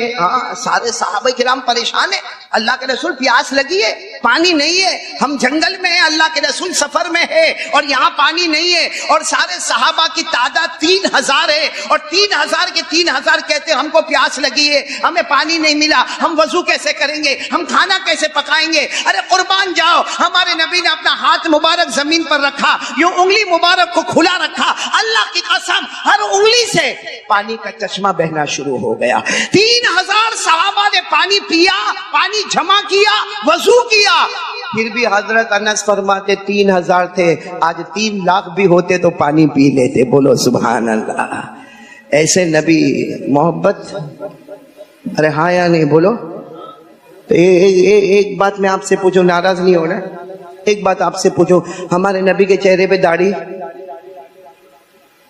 سارے صحابہ کرام پریشان, اللہ کے رسول پیاس لگی ہے, پانی نہیں ہے, ہم جنگل میں ہیں, اللہ کے رسول سفر میں ہے اور یہاں پانی نہیں ہے, اور سارے صحابہ کی تعداد 3000 ہے, اور 3000 کے 3000 کہتے ہیں ہم کو پیاس لگی ہے, ہمیں پانی نہیں ملا, ہم وضو کیسے کریں گے, ہم کھانا کیسے پکائیں گے. ارے قربان جاؤ, ہمارے نبی نے اپنا ہاتھ مبارک زمین پر رکھا, یوں انگلی مبارک کو کھلا رکھا, اللہ کی قسم ہر انگلی سے پانی کا چشمہ بہنا شروع ہو گیا. 3000 صحابہ نے پانی پیا, پانی جمع کیا, وضو کیا. پھر بھی حضرت انس فرماتے 3000 تھے, آج 3 لاکھ بھی ہوتے تو پانی پی لیتے. بولو سبحان اللہ. ایسے نبی محبت, ارے ہاں یا نہیں بولو. تو ایک بات میں آپ سے پوچھوں, ناراض نہیں ہونا, ایک بات آپ سے پوچھوں, ہمارے نبی کے چہرے پہ داڑھی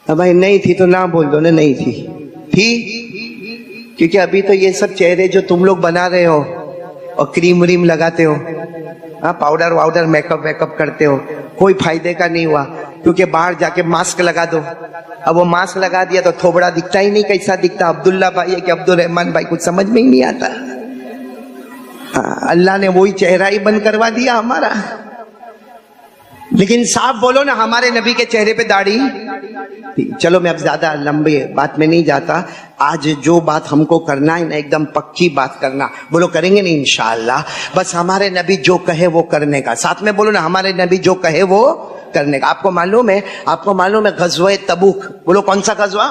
بھائی نہیں تھی تو نہ بول دو نا نہیں تھی, کیونکہ ابھی تو یہ سب چہرے جو تم لوگ بنا رہے ہو اور کریم وریم لگاتے ہو, پاؤڈر واؤڈر میک اپ ویک اپ کرتے ہو, کوئی فائدے کا نہیں ہوا. کیونکہ باہر جا کے ماسک لگا دو, اب وہ ماسک لگا دیا تو تھوبڑا دکھتا ہی نہیں, کیسا دکھتا, عبداللہ بھائی ہے کہ عبدالرحمن بھائی, کچھ سمجھ میں ہی نہیں آتا. اللہ نے وہی چہرہ ہی بند کروا دیا ہمارا. لیکن صاحب بولو نا ہمارے نبی کے چہرے پہ داڑھی. چلو میں اب زیادہ لمبی بات میں نہیں جاتا, آج جو بات ہم کو کرنا ہے نا ایک دم پکی بات کرنا. بولو کریں گے نہیں انشاءاللہ. بس ہمارے نبی جو کہے وہ کرنے کا, ساتھ میں بولو نا ہمارے نبی جو کہے وہ کرنے کا. آپ کو معلوم ہے غزوہ تبوک, بولو کون سا غزوہ,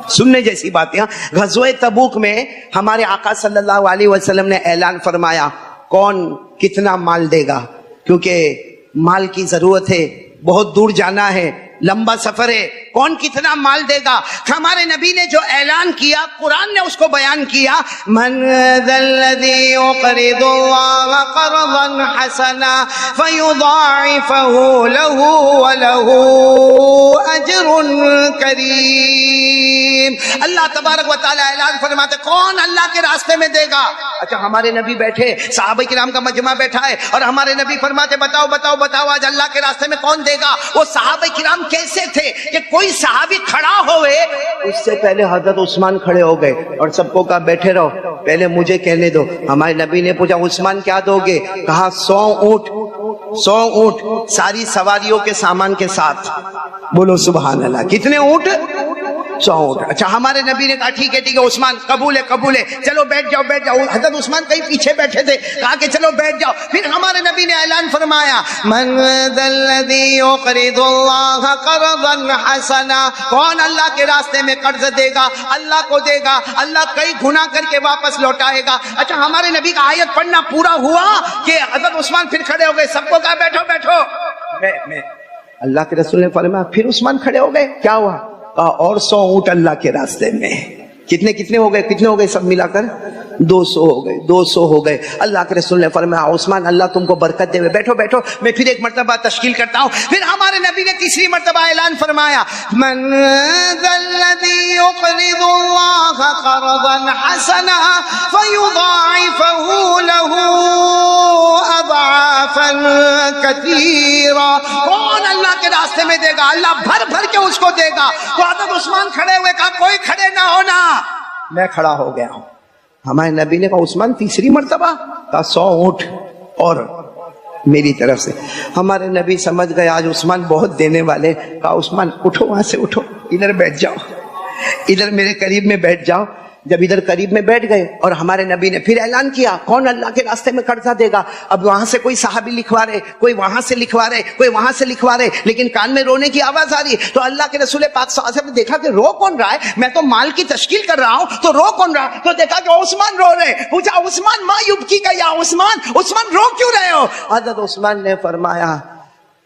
سننے جیسی باتیں. غزوہ تبوک میں ہمارے آقا صلی اللہ علیہ وسلم نے اعلان فرمایا کون کتنا مال دے گا, کیونکہ مال کی ضرورت ہے, بہت دور جانا ہے, لمبا سفر ہے, کون کتنا مال دے گا. ہمارے نبی نے جو اعلان کیا قرآن نے اس کو بیان کیا, من ذا الذی یقرض اللہ قرضا حسنا فیضاعفہ لہ ولہ اجر کریم. اللہ تبارک و تعالی اعلان فرماتے کون اللہ کے راستے میں دے گا. اچھا ہمارے نبی بیٹھے, صحابہ کرام کا مجمع بیٹھا ہے, اور ہمارے نبی فرماتے بتاؤ بتاؤ بتاؤ آج اللہ کے راستے میں کون دے گا. وہ صحابہ کرام کیسے تھے کہ کوئی صحابی کھڑا ہوئے, اس سے پہلے حضرت عثمان کھڑے ہو گئے اور سب کو کہا بیٹھے رہو, پہلے مجھے کہنے دو. ہمارے نبی نے پوچھا عثمان کیا دو گے, کہا 100 اونٹ ساری سواریوں کے سامان کے ساتھ. بولو سبحان اللہ. کتنے اونٹ, 100 اونٹ. اچھا ہمارے نبی نے کہا ٹھیک ہے عثمان قبول ہے چلو بیٹھ جاؤ. حضرت عثمان کہیں پیچھے بیٹھے تھے, کہا کہ چلو بیٹھ جاؤ. پھر ہمارے نبی نے اعلان فرمایا من ذا الذی یقرض اللہ قرضا حسنا, کون اللہ کے راستے میں قرض دے گا, اللہ کو دے گا, اللہ کئی گنا کر کے واپس لوٹائے گا. اچھا ہمارے نبی کا آیت پڑھنا پورا ہوا کہ حضرت عثمان پھر کھڑے ہو گئے, سب کو کہا بیٹھو. اللہ کے رسول نے فرمایا پھر عثمان کھڑے ہو گئے, کیا ہوا؟ کہا اور 100 اونٹ اللہ کے راستے میں. کتنے ہو گئے سب ملا کر 200 ہو گئے. اللہ کے رسول نے فرمایا عثمان اللہ تم کو برکت دے. بیٹھو میں پھر ایک مرتبہ تشکیل کرتا ہوں. پھر ہمارے نبی نے تیسری مرتبہ اعلان فرمایا من ذا الذی یقرض اللہ قرضا حسنا فیضاعفہ له اضعافا کثیرا, کون اللہ کے راستے میں دے گا, اللہ بھر کے اس کو دے گا. تو حضرت عثمان کھڑے ہوئے, کہا کوئی کھڑے نہ ہونا, میں کھڑا ہو گیا ہوں. ہمارے نبی نے کہا عثمان تیسری مرتبہ, کہا 100 اونٹ اور میری طرف سے. ہمارے نبی سمجھ گئے آج عثمان بہت دینے والے. کہا عثمان اٹھو, وہاں سے اٹھو, ادھر بیٹھ جاؤ, ادھر میرے قریب میں بیٹھ جاؤ. جب ادھر قریب میں بیٹھ گئے اور ہمارے نبی نے پھر اعلان کیا کون اللہ کے راستے میں قرضہ دے گا. اب وہاں سے کوئی صحابی لکھوا رہے, کوئی وہاں سے لکھوا رہے, کوئی وہاں سے لکھوا رہے, لیکن کان میں رونے کی آواز آ رہی. تو اللہ کے رسول پاک صلی اللہ علیہ وسلم نے دیکھا کہ رو کون رہا ہے, میں تو مال کی تشکیل کر رہا ہوں, تو رو کون رہا, تو دیکھا کہ عثمان رو رہے. پوچھا عثمان ما یبکی کا یا عثمان رو کیوں رہے ہو؟ حضرت عثمان نے فرمایا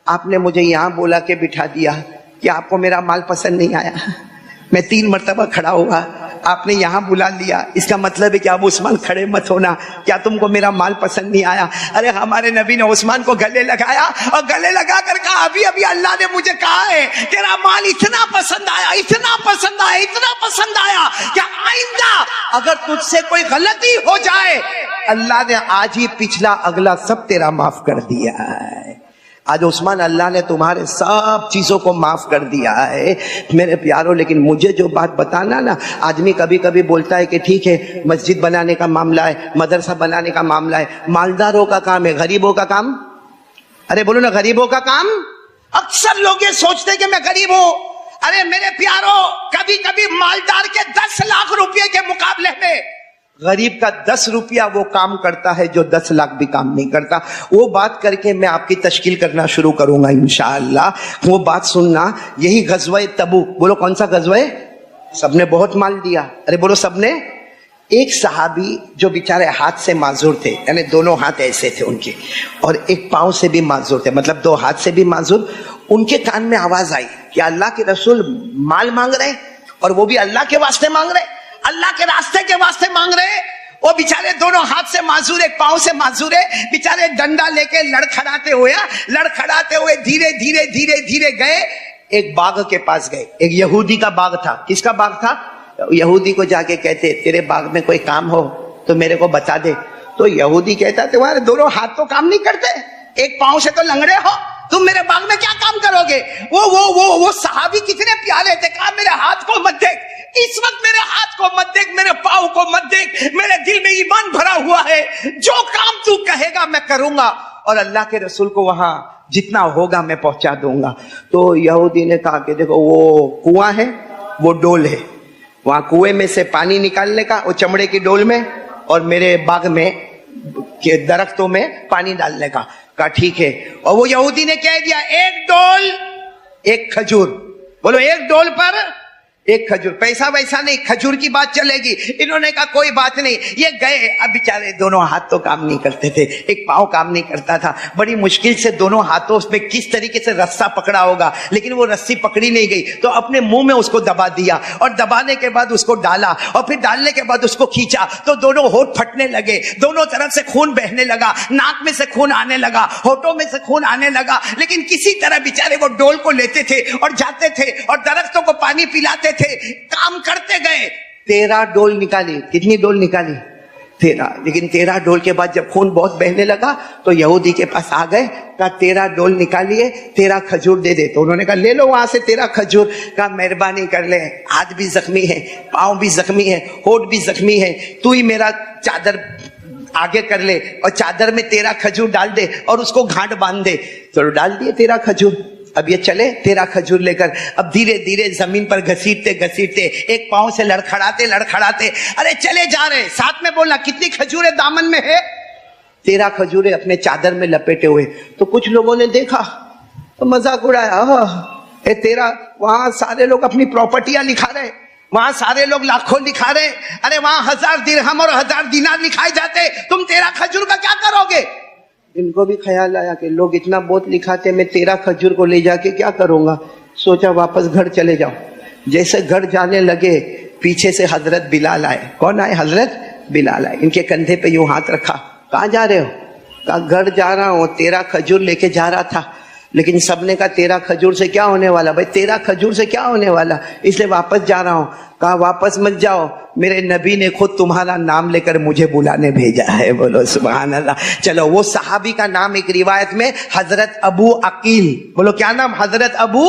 آپ نے مجھے یہاں بولا کے بٹھا دیا کہ آپ کو میرا مال پسند نہیں آیا, میں 3 مرتبہ کھڑا ہوا, آپ نے یہاں بلا لیا, اس کا مطلب ہے کہ اب عثمان کھڑے مت ہونا, کیا تم کو میرا مال پسند نہیں آیا؟ ارے ہمارے نبی نے عثمان کو گلے لگایا اور گلے لگا کر کہا ابھی اللہ نے مجھے کہا ہے تیرا مال اتنا پسند آیا کہ آئندہ اگر تجھ سے کوئی غلطی ہو جائے اللہ نے آج ہی پچھلا اگلا سب تیرا معاف کر دیا ہے. آج عثمان اللہ نے تمہارے سب چیزوں کو معاف کر دیا ہے میرے پیاروں. لیکن مجھے جو بات بتانا نا, آدمی کبھی کبھی بولتا ہے کہ ٹھیک ہے مسجد بنانے کا معاملہ ہے, مدرسہ بنانے کا معاملہ ہے, مالداروں کا کام ہے, غریبوں کا کام, ارے بولو نا غریبوں کا کام. اکثر لوگ یہ سوچتے کہ میں غریب ہوں. ارے میرے پیاروں کبھی کبھی مالدار کے 10 لاکھ روپے کے مقابلے میں غریب کا 10 روپیہ وہ کام کرتا ہے جو 10 لاکھ بھی کام نہیں کرتا. وہ بات کر کے میں آپ کی تشکیل کرنا شروع کروں گا انشاءاللہ. وہ بات سننا, یہی غزوہ تبوک, بولو کون سا غزوہ, سب نے بہت مال دیا, ارے بولو سب نے. ایک صحابی جو بیچارے ہاتھ سے معذور تھے, یعنی دونوں ہاتھ ایسے تھے ان کے, اور ایک پاؤں سے بھی معذور تھے, مطلب 2 ہاتھ سے بھی معذور. ان کے کان میں آواز آئی کہ اللہ کے رسول مال مانگ رہے, اور وہ بھی اللہ کے واسطے مانگ رہے, اللہ کے راستے کے واسطے مانگ رہے. وہ بیچارے دونوں ہاتھ سے معذور, ایک پاؤں سے معذور ہے, بیچارے ڈنڈا لے کے لڑکھڑاتے ہوئے دھیرے گئے ایک باغ کے پاس گئے. ایک یہودی کا باغ تھا. کس کا باغ تھا؟ یہودی کو جا کے کہتے تیرے باغ میں کوئی کام ہو تو میرے کو بتا دے. تو یہودی کہتا تمہارے دونوں ہاتھ تو کام نہیں کرتے, ایک پاؤں سے تو لنگڑے ہو, تم میرے باغ میں کیا کام کرو گے؟ وہ صحابی کتنے پیارے تھے, کہا میرے ہاتھ کو مت دیکھ, اس وقت میرے ہاتھ کو مت دیکھ, میرے پاؤں کو مت دیکھ, میرے دل میں ایمان بھرا ہوا ہے, جو کام تو کہے گا میں کروں گا, اور اللہ کے رسول کو وہاں جتنا ہوگا میں پہنچا دوں گا. تو یہودی نے کہا کہ دیکھو وہ کنواں ہے, وہ ڈول ہے, وہاں کنویں میں سے پانی نکالنے کا, وہ چمڑے کی ڈول میں, اور میرے باغ میں کے درختوں میں پانی ڈالنے کا. کہا ٹھیک ہے. اور وہ یہودی نے کہہ دیا ایک ڈول ایک کھجور, بولو ایک ڈول پر ایک کھجور, پیسہ ویسا نہیں, کھجور کی بات چلے گی. انہوں نے کہا کوئی بات نہیں. یہ گئے, اب بیچارے دونوں ہاتھ تو کام نہیں کرتے تھے, ایک پاؤں کام نہیں کرتا تھا, بڑی مشکل سے دونوں ہاتھوں میں کس طریقے سے رسا پکڑا ہوگا, لیکن وہ رسی پکڑی نہیں گئی, تو اپنے منہ میں اس کو دبا دیا, اور دبانے کے بعد اس کو ڈالا, اور پھر ڈالنے کے بعد اس کو کھینچا تو دونوں ہونٹ پھٹنے لگے, دونوں طرف سے خون بہنے لگا, ناک میں سے خون آنے لگا, ہونٹوں میں سے خون آنے لگا, لیکن کسی طرح بیچارے وہ ڈول کو لیتے تھے اور جاتے تھے اور درختوں کو پانی پلاتے تھے, کام کرتے گئے. 13 ڈول نکالی. کتنی ڈول نکالی؟ 13. لیکن 13 ڈول کے بعد جب خون بہت بہنے لگا تو یہودی کے پاس آ گئے, کہا 13 ڈول نکالیے, 13 کھجور دے دے. تو انہوں نے کہا لے لو وہاں سے 13 کھجور. کہا مہربانی کر لے, ہاتھ بھی زخمی ہے, پاؤں بھی زخمی ہے, ہونٹ بھی زخمی ہے, تو ہی میرا چادر آگے کر لے اور چادر میں 13 کھجور ڈال دے اور اس کو گھاٹ باندھ دے. تو ڈال دیے 13 کھجور. اب یہ چلے تیرا کھجور لے کر. اب دھیرے دھیرے زمین پر گھسیٹتے گھسیٹتے ایک پاؤں سے لڑکھڑاتے لڑکھڑاتے ارے چلے جا رہے. ساتھ میں بولنا کتنی کھجوریں دامن میں ہے؟ 13 کھجوریں اپنے چادر میں لپیٹے ہوئے. تو کچھ لوگوں نے دیکھا تو مذاق اڑایا, اے تیرا, وہاں سارے لوگ اپنی پراپرٹیاں لکھا رہے, وہاں سارے لوگ لاکھوں لکھا رہے, ارے وہاں 1000 درہم اور 1000 دینار لکھائے جاتے, تم 13 کھجور کا کیا کرو گے؟ ان کو بھی خیال آیا کہ لوگ اتنا بہت لکھاتے, میں 13 کھجور کو لے جا کے کیا کروں گا. سوچا واپس گھر چلے جاؤ. جیسے گھر جانے لگے پیچھے سے حضرت بلال آئے. کون آئے؟ حضرت بلال آئے. ان کے کندھے پہ یوں ہاتھ رکھا. کہاں جا رہے ہو؟ کہا گھر جا رہا ہوں. 13 کھجور لے کے جا رہا تھا, لیکن سب نے کہا 13 کھجور سے کیا ہونے والا؟ بھائی 13 کھجور سے کیا ہونے والا, اس لیے واپس جا رہا ہوں. کہا واپس مت جاؤ, میرے نبی نے خود تمہارا نام لے کر مجھے بلانے بھیجا ہے. بولو سبحان اللہ. چلو وہ صحابی کا نام ایک روایت میں حضرت ابو عقیل. بولو کیا نام؟ حضرت ابو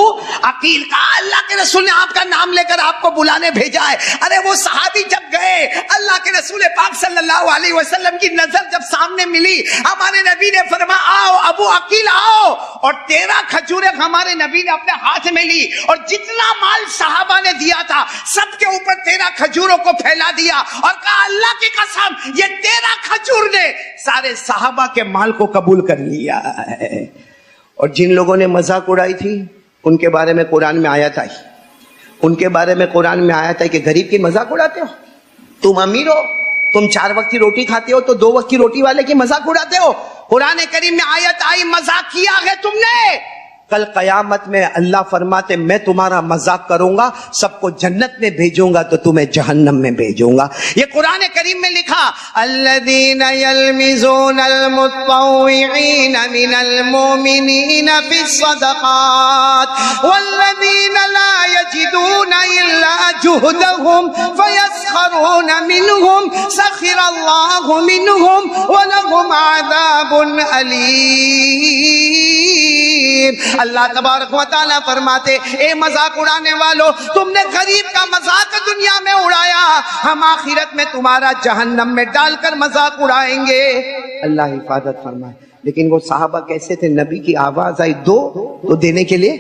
عقیل. کہا اللہ کے رسول نے آپ کا نام لے کر آپ کو بلانے بھیجا ہے. ارے وہ صحابی جب گئے, اللہ کے رسول پاک صلی اللہ علیہ وسلم کی نظر جب سامنے ملی, ہمارے نبی نے فرمایا آؤ ابو عقیل آؤ. اور 13 کھجوریں ہمارے نبی نے اپنے ہاتھ میں لی, اور جتنا مال صحابہ نے دیا تھا سب کے اوپر 13 کھجوروں کو پھیلا دیا, اور کہا اللہ کی قسم یہ 13 کھجور نے سارے صحابہ کے مال کو قبول کر لیا ہے. اور جن لوگوں نے مذاق اڑائی تھی ان کے بارے میں قرآن میں آیت آئی. ان کے بارے میں قرآن میں آیت ہے کہ غریب کی مذاق اڑاتے ہو, تم امیر ہو, تم 4 وقت کی روٹی کھاتے ہو تو 2 وقت کی روٹی والے کی مذاق اڑاتے ہو. قرآن کریم میں آیت آئی مذاق کیا ہے تم نے. کل قیامت میں اللہ فرماتے میں تمہارا مذاق کروں گا, سب کو جنت میں بھیجوں گا تو تمہیں جہنم میں بھیجوں گا. یہ قرآن کریم میں لکھا الذین یلمزون المتطوعین من المؤمنین فی الصدقات والذین لا یجدون الا جہدهم فیسخرون منهم سخر اللہ منهم ولهم عذاب علیم. اللہ تبارک و تعالیٰ فرماتے اے مذاق اڑانے والو, تم نے غریب کا مذاق دنیا میں اڑایا, ہم آخرت میں تمہارا جہنم میں ڈال کر مذاق اڑائیں گے. اللہ حفاظت فرمائے. لیکن وہ صحابہ کیسے تھے؟ نبی کی آواز آئی دو تو دینے کے لیے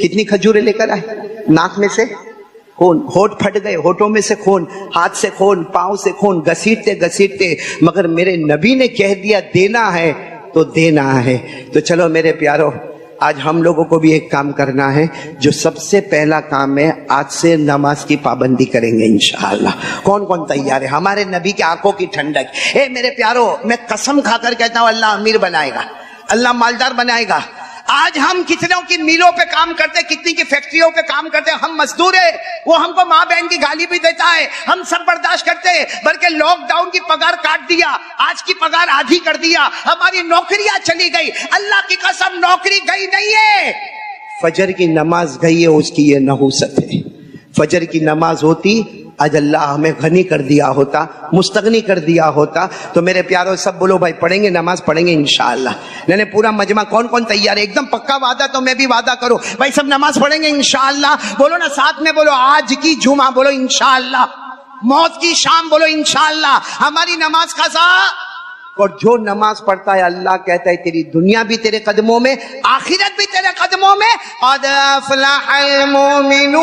کتنی کھجوریں لے کر آئے؟ ناک میں سے خون, ہونٹ پھٹ گئے, ہونٹوں میں سے خون, ہاتھ سے خون, پاؤں سے خون, گھسیٹتے گھسیٹتے, مگر میرے نبی نے کہہ دیا دینا ہے تو دینا ہے. تو چلو میرے پیارو, آج ہم لوگوں کو بھی ایک کام کرنا ہے, جو سب سے پہلا کام ہے آج سے نماز کی پابندی کریں گے انشاءاللہ. کون کون تیار ہے؟ ہمارے نبی کے آنکھوں کی ٹھنڈک. اے میرے پیارو, میں قسم کھا کر کہتا ہوں اللہ امیر بنائے گا, اللہ مالدار بنائے گا. آج ہم کتنوں کی میلوں پہ کام کرتے, کتنی کی فیکٹریوں پہ کام کرتے, ہم مزدور ہیں, وہ ہم کو ماں بہن کی گالی بھی دیتا ہے, ہم سب برداشت کرتے ہیں, بلکہ لاک ڈاؤن کی پگار کاٹ دیا, آج کی پگار آدھی کر دیا, ہماری نوکریاں چلی گئی. اللہ کی قسم نوکری گئی نہیں ہے, فجر کی نماز گئی ہے, اس کی یہ نحوست ہے. فجر کی نماز ہوتی آج اللہ ہمیں غنی کر دیا ہوتا, مستغنی کر دیا ہوتا. تو میرے پیاروں سب بولو بھائی پڑھیں گے, نماز پڑھیں گے انشاءاللہ. نہیں پورا مجمع کون کون تیار ہے؟ ایک دم پکا وعدہ, تو میں بھی وعدہ کروں بھائی سب نماز پڑھیں گے انشاءاللہ. بولو نا ساتھ میں, بولو آج کی جمعہ, بولو انشاءاللہ. موت کی شام, بولو انشاءاللہ. ہماری نماز قضا. اور جو نماز پڑھتا ہے اللہ کہتا ہے تیری دنیا بھی تیرے قدموں میں, آخرت بھی تیرے قدموں میں. قد افلح المؤمنون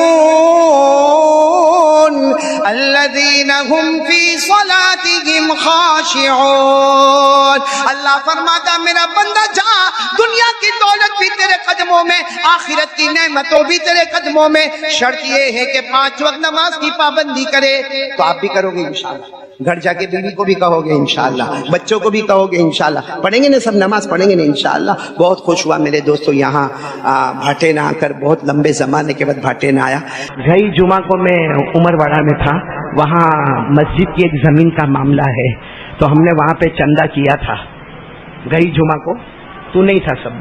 الذین هم فی صلاتهم خاشعون. اللہ فرماتا میرا بندہ جا, دنیا کی دولت بھی تیرے قدموں میں, آخرت کی نعمتوں بھی تیرے قدموں میں. شرط یہ ہے کہ 5 وقت نماز کی پابندی کرے. تو آپ بھی کرو گے انشاءاللہ, گھر جا کے بیوی کو بھی کہو گے انشاءاللہ, بچوں کو بھی کہو گے انشاءاللہ. پڑھیں گے نا سب نماز پڑھیں گے نا انشاءاللہ. بہت خوش ہوا میرے دوستو یہاں بھاٹے نہ آ کر, بہت لمبے زمانے کے بعد بھاٹے نہ آیا. گئی جمعہ کو میں عمر واڑہ میں تھا, وہاں مسجد کی ایک زمین کا معاملہ ہے, تو ہم نے وہاں پہ چندہ کیا تھا. گئی جمعہ کو تو نہیں تھا, سب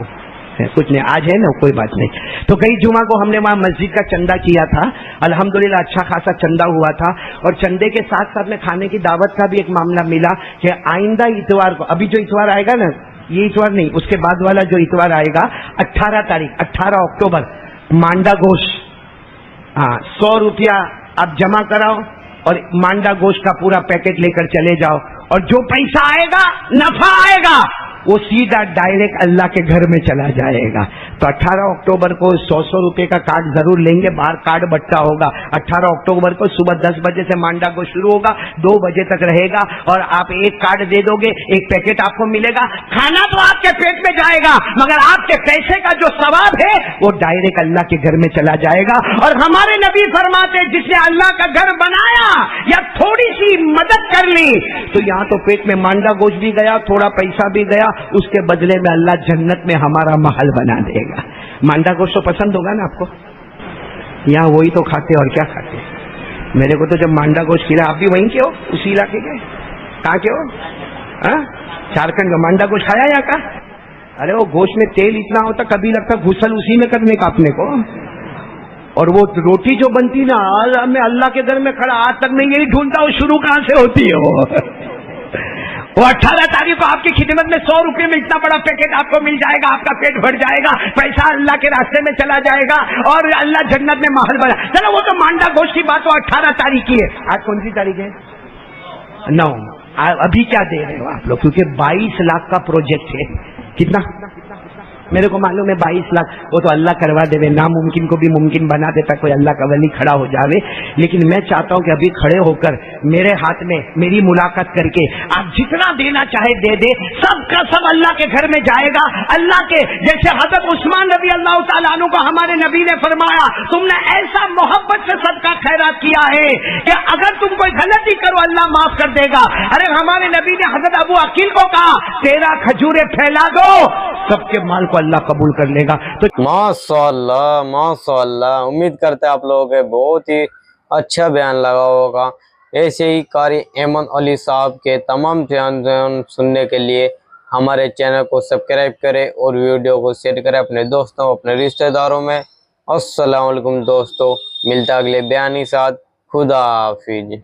کچھ نہیں, آج ہے نا کوئی بات نہیں. تو کئی جمعہ کو ہم نے وہاں مسجد کا چندہ کیا تھا, الحمدللہ اچھا خاصا چندہ ہوا تھا. اور چندے کے ساتھ ساتھ میں کھانے کی دعوت کا بھی ایک معاملہ ملا کہ آئندہ اتوار کو, ابھی جو اتوار آئے گا نا, یہ اتوار نہیں, اس کے بعد والا جو اتوار آئے گا 18 تاریخ 18 اکتوبر, مانڈا گوشت 100 روپیہ آپ جمع کراؤ اور مانڈا گوشت کا پورا پیکٹ لے کر چلے جاؤ, اور جو پیسہ آئے گا نفع آئے گا, وہ سیدھا ڈائریکٹ اللہ کے گھر میں چلا جائے گا. تو 18 اکتوبر کو 100 روپے کا کارڈ ضرور لیں گے, باہر کارڈ بٹا ہوگا. 18 اکتوبر کو صبح 10 بجے سے مانڈا کو شروع ہوگا, 2 بجے تک رہے گا, اور آپ ایک کارڈ دے دو گے, ایک پیکٹ آپ کو ملے گا. کھانا تو آپ کے پیٹ میں جائے گا, مگر آپ کے پیسے کا جو ثواب ہے وہ ڈائریکٹ اللہ کے گھر میں چلا جائے گا. اور ہمارے نبی فرماتے جس نے اللہ کا گھر بنایا یا تھوڑی سی مدد کر لی, تو یہاں تو پیٹ میں مانڈا گوشت بھی گیا, تھوڑا پیسہ بھی گیا, اس کے بدلے میں اللہ جنت میں ہمارا محل بنا دے گا. مانڈا گوشت تو پسند ہوگا نا آپ کو, یہاں وہی تو کھاتے اور کیا کھاتے. میرے کو تو جب مانڈا گوشت کھلا, آپ بھی وہیں کے ہو, اسی علاقے کے, کہاں کے ہو؟ جھارکھنڈ کا مانڈا گوشت کھایا یا کا؟ ارے وہ گوشت میں تیل اتنا ہوتا کبھی لگتا غسل اسی میں کرنے کا اپنے کو. اور وہ روٹی جو بنتی نا, میں اللہ کے گھر میں کھڑا آج تک میں یہی ڈھونڈتا ہوں شروع کہاں سے ہوتی ہے. وہ 18 تاریخ کو آپ کی خدمت میں 100 روپے میں اتنا بڑا پیکٹ آپ کو مل جائے گا, آپ کا پیٹ بھر جائے گا, پیسہ اللہ کے راستے میں چلا جائے گا, اور اللہ جنت میں محل بنا. چلو وہ تو مانڈا گوشت کی بات وہ 18 تاریخ کی ہے. آج کون سی تاریخ ہے؟ 9. ابھی کیا دے رہے ہو آپ لوگ؟ کیونکہ 22 لاکھ کا پروجیکٹ ہے. کتنا؟ میرے کو معلوم ہے 22 لاکھ, وہ تو اللہ کروا دے, ناممکن کو بھی ممکن بنا دیتا, کوئی اللہ کا ولی کھڑا ہو جاوے. لیکن میں چاہتا ہوں کہ ابھی کھڑے ہو کر میرے ہاتھ میں میری ملاقات کر کے آپ جتنا دینا چاہے دے دے, سب کا سب اللہ کے گھر میں جائے گا. اللہ کے جیسے حضرت عثمان رضی اللہ تعالیٰ عنہ کو ہمارے نبی نے فرمایا, تم نے ایسا محبت سے صدقہ خیرات کیا ہے کہ اگر تم کوئی غلطی کرو اللہ معاف کر دے گا. ارے ہمارے نبی نے حضرت ابو عقیل کو کہا 13 کھجوریں پھیلا دو, سب کے مال کو اللہ قبول کر لے گا. تو ماشاءاللہ ماشاءاللہ, امید کرتے ہیں آپ لوگوں کے بہت ہی اچھا بیان لگا ہوگا. ایسے ہی قاری ایمن علی صاحب کے تمام بیان سننے کے لیے ہمارے چینل کو سبسکرائب کریں اور ویڈیو کو شیئر کریں اپنے دوستوں, اپنے رشتہ داروں میں. السلام علیکم دوستو, ملتا اگلے بیان کے ساتھ. خدا حافظ.